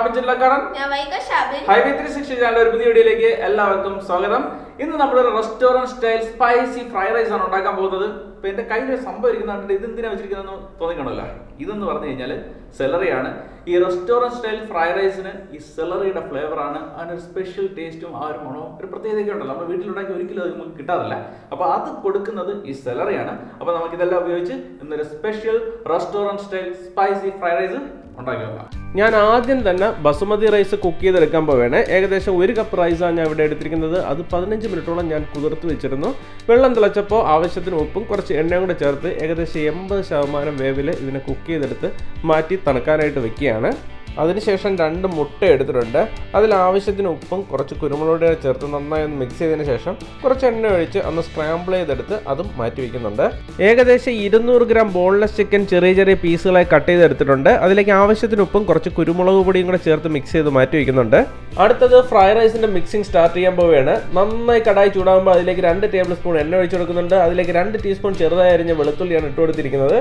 SHABIN Highway 360 channel ഒരു പുതിയ വീഡിയോയിലേക്ക് എല്ലാവർക്കും സ്വാഗതം. ഇന്ന് നമ്മളൊരു restaurant style spicy fried rice ആണ് ഉണ്ടാക്കാൻ പോകുന്നത്. ഇപ്പൊ എന്റെ കയ്യിൽ സംഭവം ഇരിക്കുന്നുണ്ട്, ഇത് എന്തിനാ വെച്ചിരിക്കുന്നതെന്ന് തോന്നിക്കണമല്ലോ. ഇതെന്ന് പറഞ്ഞു കഴിഞ്ഞാൽ സെലറിയാണ്. ഈ റെസ്റ്റോറന്റ് സ്റ്റൈൽ ഫ്രൈഡ് റൈസിന് ഈ സെലറിയുടെ ഫ്ലേവർ ആണ്, അതിനൊരു സ്പെഷ്യൽ ടേസ്റ്റും ആ ഒരു മണവും ഒരു പ്രത്യേകതയൊക്കെ ഉണ്ടല്ലോ. നമ്മുടെ വീട്ടിലുണ്ടാക്കി ഒരിക്കലും അത് നമുക്ക് കിട്ടാറില്ല. അപ്പൊ അത് കൊടുക്കുന്നത് ഈ സെലറിയാണ്. അപ്പൊ നമുക്ക് ഇതെല്ലാം ഉപയോഗിച്ച് ഇന്നൊരു special restaurant style spicy fried rice ഉണ്ടാക്കി നോക്കാം. ഞാൻ ആദ്യം തന്നെ ബസുമതി റൈസ് കുക്ക് ചെയ്തെടുക്കാൻ പോവുകയാണ്. ഏകദേശം 1 കപ്പ് റൈസാണ് ഞാൻ ഇവിടെ എടുത്തിരിക്കുന്നത്. അത് 15 മിനിറ്റോളം ഞാൻ കുതിർത്ത് വെച്ചിരുന്നു. വെള്ളം തിളച്ചപ്പോൾ ആവശ്യത്തിന് ഉപ്പും കുറച്ച് എണ്ണയും കൂടെ ചേർത്ത് ഏകദേശം 80% വേവിൽ ഇതിനെ കുക്ക് ചെയ്തെടുത്ത് മാറ്റി തണുക്കാനായിട്ട് വെക്കുകയാണ്. അതിനുശേഷം 2 മുട്ട എടുത്തിട്ടുണ്ട്. അതിൽ ആവശ്യത്തിന് ഉപ്പും കുറച്ച് കുരുമുളക് ചേർത്ത് നന്നായി ഒന്ന് മിക്സ് ചെയ്തതിന് ശേഷം കുറച്ച് എണ്ണ ഒഴിച്ച് ഒന്ന് സ്ക്രാമ്പിൾ ചെയ്തെടുത്ത് അതും മാറ്റി വയ്ക്കുന്നുണ്ട്. ഏകദേശം 200 ഗ്രാം ബോൺലെസ് ചിക്കൻ ചെറിയ ചെറിയ പീസുകളായി കട്ട് ചെയ്തെടുത്തിട്ടുണ്ട്. അതിലേക്ക് ആവശ്യത്തിന് ഉപ്പും കുറച്ച് കുരുമുളക് പൊടിയും കൂടെ ചേർത്ത് മിക്സ് ചെയ്ത് മാറ്റി വയ്ക്കുന്നുണ്ട്. അടുത്തത് ഫ്രൈഡ് റൈസിന്റെ മിക്സിംഗ് സ്റ്റാർട്ട് ചെയ്യാൻ പോവുകയാണ്. നന്നായി കടായി ചൂടാകുമ്പോൾ അതിലേക്ക് 2 ടേബിൾ സ്പൂൺ എണ്ണ ഒഴിച്ചു കൊടുക്കുന്നുണ്ട്. അതിലേക്ക് 2 ടീസ്പൂൺ ചെറുതായി അരിഞ്ഞ വെളുത്തുള്ളിയാണ് ഇട്ട് കൊടുത്തിരിക്കുന്നത്.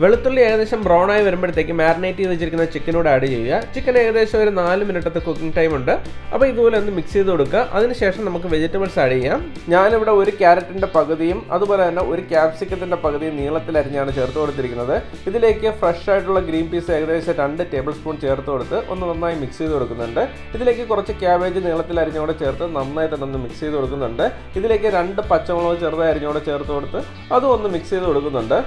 വെളുത്തുള്ളി ഏകദേശം ബ്രൗൺ ആയി വരുമ്പോഴത്തേക്ക് മാരിനേറ്റ് ചെയ്ത് വെച്ചിരിക്കുന്ന ചിക്കനോട് ആഡ് ചെയ്യുക. ചിക്കൻ ഏകദേശം ഒരു 4 മിനിറ്റത്തെ കുക്കിംഗ് ടൈം ഉണ്ട്. അപ്പോൾ ഇതുപോലെ ഒന്ന് മിക്സ് ചെയ്ത് കൊടുക്കുക. അതിനുശേഷം നമുക്ക് വെജിറ്റബിൾസ് ആഡ് ചെയ്യാം. ഞാനിവിടെ 1 ക്യാരറ്റിൻ്റെ പകുതിയും അതുപോലെ തന്നെ 1 ക്യാപ്സിക്കത്തിൻ്റെ പകുതിയും നീളത്തിൽ അരിഞ്ഞാണ് ചേർത്ത് കൊടുത്തിരിക്കുന്നത്. ഇതിലേക്ക് ഫ്രഷ് ആയിട്ടുള്ള ഗ്രീൻ പീസ് ഏകദേശം 2 ടേബിൾ സ്പൂൺ ചേർത്ത് കൊടുത്ത് ഒന്ന് നന്നായി മിക്സ് ചെയ്ത് കൊടുക്കുന്നുണ്ട്. ഇതിലേക്ക് കുറച്ച് ക്യാബേജ് നീളത്തിൽ അരിഞ്ഞോടെ ചേർത്ത് നന്നായി തന്നെ ഒന്ന് മിക്സ് ചെയ്ത് കൊടുക്കുന്നുണ്ട്. ഇതിലേക്ക് 2 പച്ചമുളക് ചെറുതായി അരിഞ്ഞോടെ ചേർത്ത് കൊടുത്ത് അതും ഒന്ന് മിക്സ് ചെയ്ത് കൊടുക്കുന്നുണ്ട്.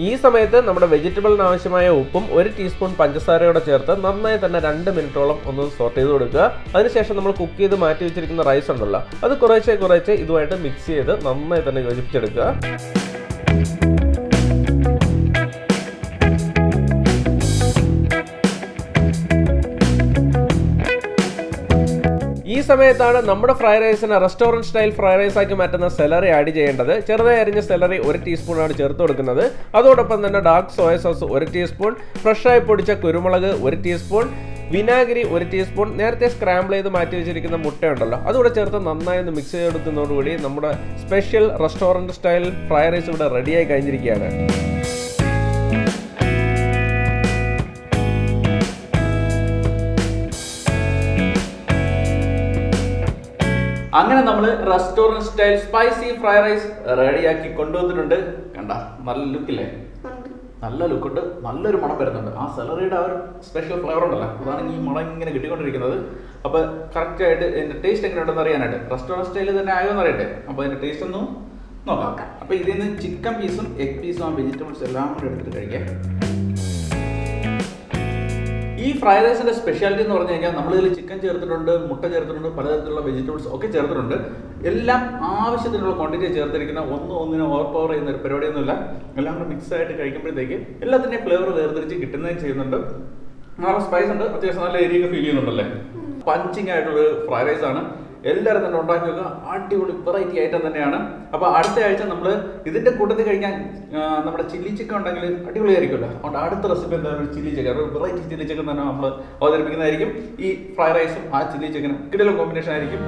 ഈ സമയത്ത് നമ്മുടെ വെജിറ്റബിളിന് ആവശ്യമായ ഉപ്പും 1 ടീസ്പൂൺ പഞ്ചസാരയോടെ ചേർത്ത് നന്നായി തന്നെ 2 മിനിറ്റോളം ഒന്ന് സോട്ട് ചെയ്ത് കൊടുക്കുക. അതിനുശേഷം നമ്മൾ കുക്ക് ചെയ്ത് മാറ്റി വെച്ചിരിക്കുന്ന റൈസ് ഉണ്ടല്ലോ, അത് കുറേശ്ശെ ഇതുമായിട്ട് മിക്സ് ചെയ്ത് നന്നായി തന്നെ യോജിപ്പിച്ചെടുക്കുക. ഈ സമയത്താണ് നമ്മുടെ ഫ്രൈഡ് റൈസിനെ റെസ്റ്റോറൻറ്റ് സ്റ്റൈൽ ഫ്രൈഡ് റൈസ് ആക്കി മാറ്റുന്ന സെലറി ആഡ് ചെയ്യേണ്ടത്. ചെറുതായി അരിഞ്ഞ സെലറി 1 ടീസ്പൂണാണ് ചേർത്ത് കൊടുക്കുന്നത്. അതോടൊപ്പം തന്നെ ഡാർക്ക് സോയ സോസ് 1 ടീസ്പൂൺ, ഫ്രഷായി പൊടിച്ച കുരുമുളക് 1 ടീസ്പൂൺ, വിനാഗിരി 1 ടീസ്പൂൺ, നേരത്തെ സ്ക്രാമ്പിൾ ചെയ്ത് മാറ്റി വെച്ചിരിക്കുന്ന മുട്ടയുണ്ടല്ലോ അതുകൂടെ ചേർത്ത് നന്നായി ഒന്ന് മിക്സ് ചെയ്തെടുക്കുന്നതോടുകൂടി നമ്മുടെ special restaurant style fried rice ഇവിടെ റെഡിയായി കഴിഞ്ഞിരിക്കുകയാണ്. അങ്ങനെ നമ്മൾ restaurant style spicy fried rice റെഡിയാക്കി കൊണ്ടുവന്നിട്ടുണ്ട്. കണ്ട നല്ല ലുക്കില്ലേ, നല്ല ലുക്കുണ്ട്, നല്ലൊരു മണം വരുന്നുണ്ട്. ആ സെലറിയുടെ ആ ഒരു സ്പെഷ്യൽ ഫ്ലേവർ ഉണ്ടല്ലോ, അതാണ് ഈ മണം ഇങ്ങനെ കിട്ടിക്കൊണ്ടിരിക്കുന്നത്. അപ്പോൾ കറക്റ്റായിട്ട് ഇതിൻ്റെ ടേസ്റ്റ് എങ്ങനെയുണ്ടെന്ന് അറിയാനായിട്ട് റെസ്റ്റോറന്റ് സ്റ്റൈലിൽ തന്നെ ആയോ എന്ന് അറിയട്ടെ. അപ്പോൾ അതിൻ്റെ ടേസ്റ്റ് ഒന്ന് നോക്കാം. അപ്പോൾ ഇതിൽ നിന്ന് ചിക്കൻ പീസും എഗ് പീസും ആ വെജിറ്റബിൾസ് എല്ലാം കൂടെ എടുത്തിട്ട് കഴിക്കാം. ഈ ഫ്രൈഡ് റൈസിന്റെ സ്പെഷ്യാലിറ്റി എന്ന് പറഞ്ഞു കഴിഞ്ഞാൽ നമ്മളിതിൽ ചിക്കൻ ചേർത്തിട്ടുണ്ട്, മുട്ട ചേർത്തിട്ടുണ്ട്, പലതരത്തിലുള്ള വെജിറ്റബിൾസ് ഒക്കെ ചേർത്തിട്ടുണ്ട്. എല്ലാം ആവശ്യത്തിനുള്ള ക്വാണ്ടിറ്റി ചേർത്തിരിക്കുന്ന ഒന്നിനെ ഓവർ പവർ ചെയ്യുന്ന ഒരു പരിപാടിയൊന്നുമില്ല. എല്ലാം കൂടെ മിക്സ് ആയിട്ട് കഴിക്കുമ്പോഴത്തേക്ക് എല്ലാത്തിൻ്റെയും ഫ്ലേവർ വേർതിരിച്ച് കിട്ടുന്നതും ചെയ്യുന്നുണ്ട്. നല്ല സ്പൈസ് ഉണ്ട്, അത്യാവശ്യം നല്ല എരിയൊക്കെ ഫീൽ ചെയ്യുന്നുണ്ടല്ലേ. പഞ്ചിങ് ആയിട്ടുള്ളൊരു ഫ്രൈഡ് റൈസ് ആണ്. എല്ലാവരും തന്നെ ഉണ്ടാക്കി വെക്കുക. അടിപൊളി വെറൈറ്റി ഐറ്റം തന്നെയാണ്. അപ്പോൾ അടുത്ത ആഴ്ച നമ്മൾ ഇതിൻ്റെ കൂട്ടത്തിൽ കഴിക്കാൻ നമ്മുടെ ചില്ലി ചിക്കൻ ഉണ്ടെങ്കിൽ അടിപൊളിയായിരിക്കുമല്ലോ. അതുകൊണ്ട് അടുത്ത റെസിപ്പി എന്തായാലും ചില്ലി ചിക്കൻ, ഒരു വെറൈറ്റി ചില്ലി ചിക്കൻ തന്നെ നമ്മൾ അവതരിപ്പിക്കുന്നതായിരിക്കും. ഈ ഫ്രൈഡ് റൈസും ആ ചില്ലി ചിക്കനും കിടിലൻ കോമ്പിനേഷൻ ആയിരിക്കും.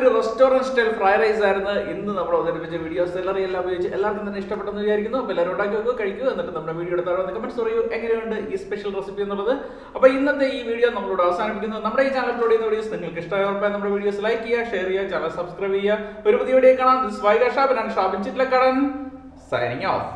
ഒരു റെസ്റ്റോറന്റ് സ്റ്റൈൽ ഫ്രൈഡ് റൈസ് ആയിരുന്നു ഇന്ന് നമ്മൾ അവതരിപ്പിച്ച വീഡിയോ. സെലറി എല്ലാം ഉപയോഗിച്ച് എല്ലാവർക്കും തന്നെ ഇഷ്ടപ്പെട്ടെന്ന് വിചാരിക്കുന്നു. അപ്പോൾ എല്ലാവരും ഉണ്ടാക്കി വെക്കുക, കഴിക്കുക. എന്നിട്ട് നമ്മുടെ വീഡിയോയുടെ താഴെ കമന്റ്സ് പറയൂ എങ്ങനെയുണ്ട് ഈ സ്പെഷ്യൽ റെസിപ്പി എന്നുള്ളത്. അപ്പോൾ ഇന്നത്തെ ഈ വീഡിയോ നമ്മളോട് അവസാനിപ്പിക്കുന്നു. നമ്മുടെ ഈ ചാനൽ അപ്ലോഡ് ചെയ്യുന്ന വീഡിയോസ് നിങ്ങൾക്ക് ഇഷ്ടമായവർക്ക് നമ്മുടെ വീഡിയോസ് ലൈക്ക് ചെയ്യുക, ഷെയർ ചെയ്യുക, ചാനൽ സബ്സ്ക്രൈബ് ചെയ്യുക. ഒരു പുതിയ വീഡിയോ കാണാം. SHABIN signing off.